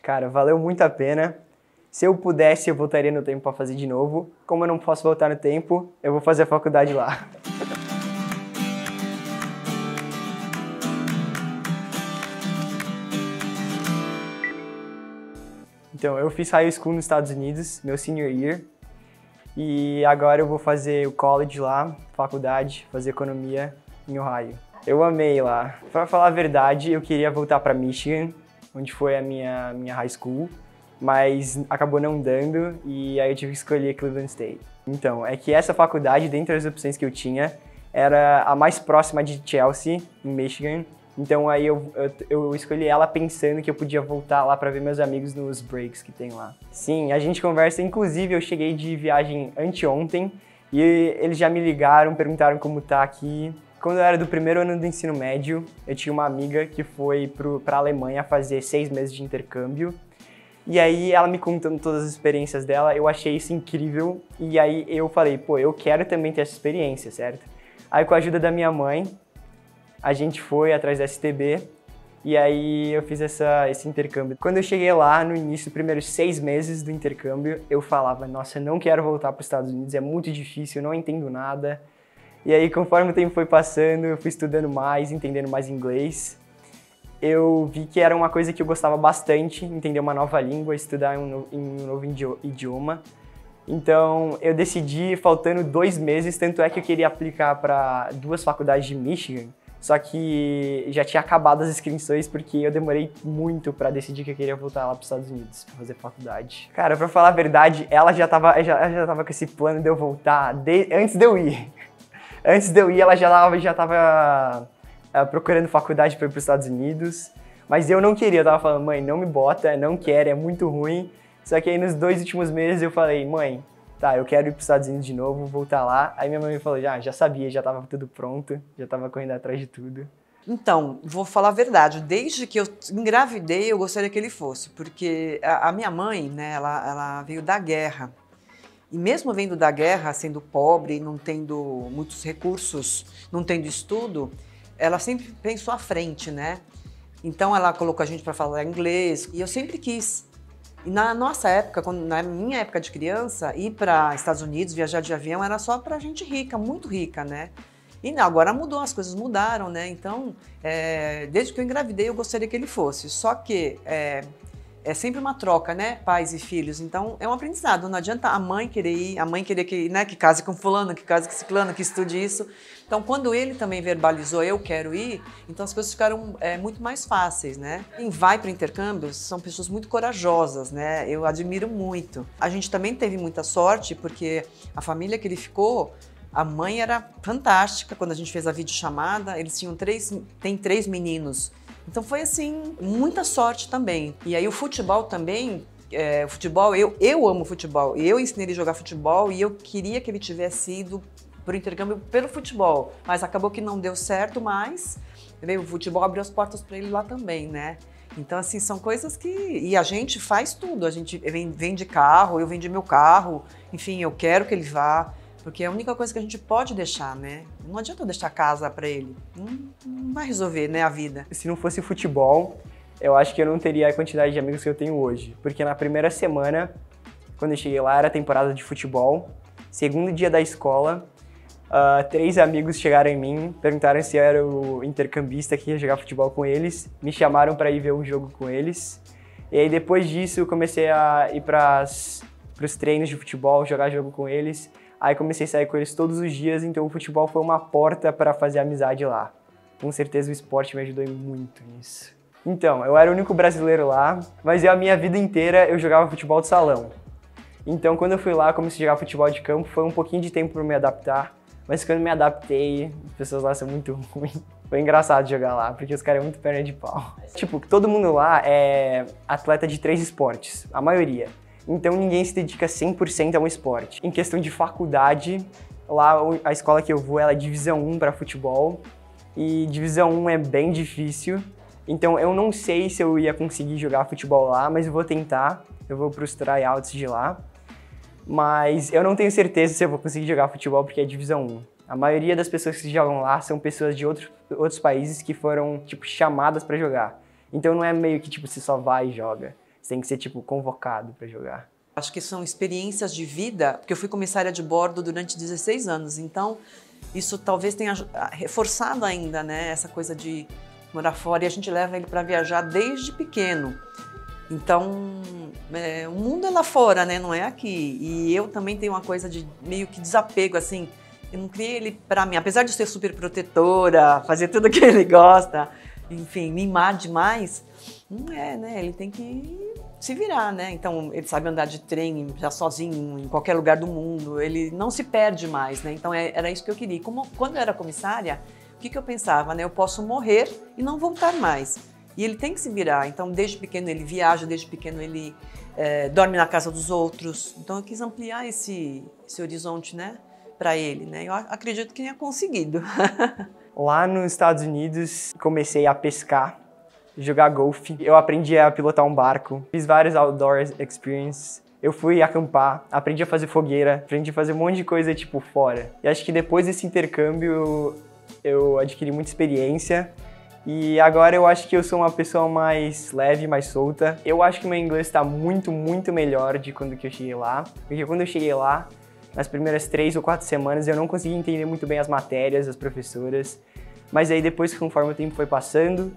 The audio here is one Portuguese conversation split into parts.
Cara, valeu muito a pena. Se eu pudesse, eu voltaria no tempo para fazer de novo. Como eu não posso voltar no tempo, eu vou fazer a faculdade lá. Então, eu fiz high school nos Estados Unidos, meu senior year. E agora eu vou fazer o college lá, faculdade, fazer economia em Ohio. Eu amei lá. Pra falar a verdade, eu queria voltar para Michigan, onde foi a minha high school, mas acabou não dando e aí eu tive que escolher Cleveland State. Então, é que essa faculdade, dentre as opções que eu tinha, era a mais próxima de Chelsea, em Michigan. Então aí eu escolhi ela pensando que eu podia voltar lá para ver meus amigos nos breaks que tem lá. Sim, a gente conversa, inclusive eu cheguei de viagem anteontem e eles já me ligaram, perguntaram como tá aqui. Quando eu era do primeiro ano do ensino médio, eu tinha uma amiga que foi para a Alemanha fazer 6 meses de intercâmbio. E aí ela me contando todas as experiências dela, eu achei isso incrível. E aí eu falei, pô, eu quero também ter essa experiência, certo? Aí com a ajuda da minha mãe, a gente foi atrás da STB e aí eu fiz esse intercâmbio. Quando eu cheguei lá, no início, os primeiros 6 meses do intercâmbio, eu falava, nossa, eu não quero voltar para os Estados Unidos, é muito difícil, eu não entendo nada. E aí, conforme o tempo foi passando, eu fui estudando mais, entendendo mais inglês. Eu vi que era uma coisa que eu gostava bastante, entender uma nova língua, estudar em um novo idioma. Então, eu decidi, faltando 2 meses, tanto é que eu queria aplicar para 2 faculdades de Michigan, só que já tinha acabado as inscrições porque eu demorei muito para decidir que eu queria voltar lá para os Estados Unidos para fazer faculdade. Cara, para falar a verdade, ela já tava com esse plano de eu voltar antes de eu ir. Antes de eu ir, ela já tava procurando faculdade para ir para os Estados Unidos, mas eu não queria, eu tava falando, mãe, não me bota, não quero, é muito ruim. Só que aí nos 2 últimos meses eu falei, mãe, tá, eu quero ir para os Estados Unidos de novo, voltar lá. Aí minha mãe falou, já sabia, já tava tudo pronto, já tava correndo atrás de tudo. Então, vou falar a verdade, desde que eu engravidei eu gostaria que ele fosse, porque a minha mãe, né, ela veio da guerra. E mesmo vindo da guerra, sendo pobre, não tendo muitos recursos, não tendo estudo, ela sempre pensou à frente, né? Então ela colocou a gente para falar inglês e eu sempre quis. E na nossa época, na minha época de criança, ir para Estados Unidos, viajar de avião, era só para gente rica, muito rica, né? E não, agora mudou, as coisas mudaram, né? Então, desde que eu engravidei, eu gostaria que ele fosse. Só que é sempre uma troca, né? Pais e filhos. Então, é um aprendizado. Não adianta a mãe querer ir, a mãe querer que case com fulano, que case com ciclano, que estude isso. Então, quando ele também verbalizou, eu quero ir, então as coisas ficaram muito mais fáceis, né? Quem vai para o intercâmbio são pessoas muito corajosas, né? Eu admiro muito. A gente também teve muita sorte, porque a família que ele ficou, a mãe era fantástica. Quando a gente fez a videochamada, eles têm 3 meninos. Então foi assim, muita sorte também. E aí o futebol também, eu amo futebol. Eu ensinei ele a jogar futebol e eu queria que ele tivesse ido para o intercâmbio pelo futebol. Mas acabou que não deu certo, mas o futebol abriu as portas para ele lá também, né? Então assim, são coisas que... E a gente faz tudo, a gente vende carro, eu vendi meu carro, enfim, eu quero que ele vá. Porque é a única coisa que a gente pode deixar, né? Não adianta eu deixar casa para ele. Não vai resolver, né, a vida. Se não fosse futebol, eu acho que eu não teria a quantidade de amigos que eu tenho hoje. Porque na primeira semana, quando eu cheguei lá, era temporada de futebol. Segundo dia da escola, 3 amigos chegaram em mim, perguntaram se eu era o intercambista que ia jogar futebol com eles. Me chamaram para ir ver um jogo com eles. E aí depois disso, eu comecei a ir para os treinos de futebol, jogar jogo com eles. Aí comecei a sair com eles todos os dias, então o futebol foi uma porta para fazer amizade lá. Com certeza o esporte me ajudou muito nisso. Então, eu era o único brasileiro lá, mas a minha vida inteira eu jogava futebol de salão. Então quando eu fui lá, comecei a jogar futebol de campo, foi um pouquinho de tempo para me adaptar, mas quando me adaptei, as pessoas lá são muito ruins. Foi engraçado jogar lá, porque os caras são muito perna de pau. Tipo, todo mundo lá é atleta de 3 esportes, a maioria. Então ninguém se dedica 100% a um esporte. Em questão de faculdade, lá a escola que eu vou ela é divisão 1 para futebol e divisão 1 é bem difícil. Então eu não sei se eu ia conseguir jogar futebol lá, mas eu vou tentar. Eu vou para os tryouts de lá. Mas eu não tenho certeza se eu vou conseguir jogar futebol porque é divisão 1. A maioria das pessoas que jogam lá são pessoas de outros países que foram tipo chamadas para jogar. Então não é meio que tipo você só vai e joga. Você tem que ser, tipo, convocado para jogar. Acho que são experiências de vida, porque eu fui comissária de bordo durante 16 anos, então isso talvez tenha reforçado ainda, né, essa coisa de morar fora, e a gente leva ele para viajar desde pequeno. Então, o mundo é lá fora, né, não é aqui. E eu também tenho uma coisa de meio que desapego, assim, eu não criei ele para mim, apesar de ser super protetora, fazer tudo que ele gosta, enfim, mimar demais, não é, né, ele tem que se virar, né? Então, ele sabe andar de trem já sozinho em qualquer lugar do mundo, ele não se perde mais, né? Então, era isso que eu queria. Quando eu era comissária, o que eu pensava, né? Eu posso morrer e não voltar mais. E ele tem que se virar. Então, desde pequeno ele viaja, desde pequeno ele dorme na casa dos outros. Então, eu quis ampliar esse horizonte, né? Para ele, né? Eu acredito que tenha conseguido. Lá nos Estados Unidos, comecei a pescar, jogar golfe. Eu aprendi a pilotar um barco, fiz vários outdoor experiences. Eu fui acampar, aprendi a fazer fogueira, aprendi a fazer um monte de coisa, tipo, fora. E acho que depois desse intercâmbio, eu adquiri muita experiência. E agora eu acho que eu sou uma pessoa mais leve, mais solta. Eu acho que meu inglês está muito, muito melhor de quando que eu cheguei lá. Porque quando eu cheguei lá, nas primeiras 3 ou 4 semanas, eu não conseguia entender muito bem as matérias, as professoras. Mas aí depois, conforme o tempo foi passando,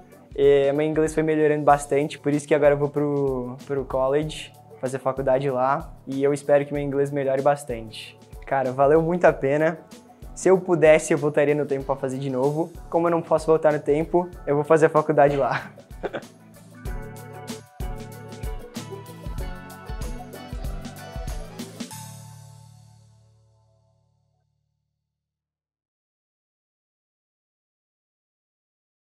meu inglês foi melhorando bastante, por isso que agora eu vou pro college, fazer faculdade lá, e eu espero que meu inglês melhore bastante. Cara, valeu muito a pena. Se eu pudesse, eu voltaria no tempo para fazer de novo. Como eu não posso voltar no tempo, eu vou fazer a faculdade lá.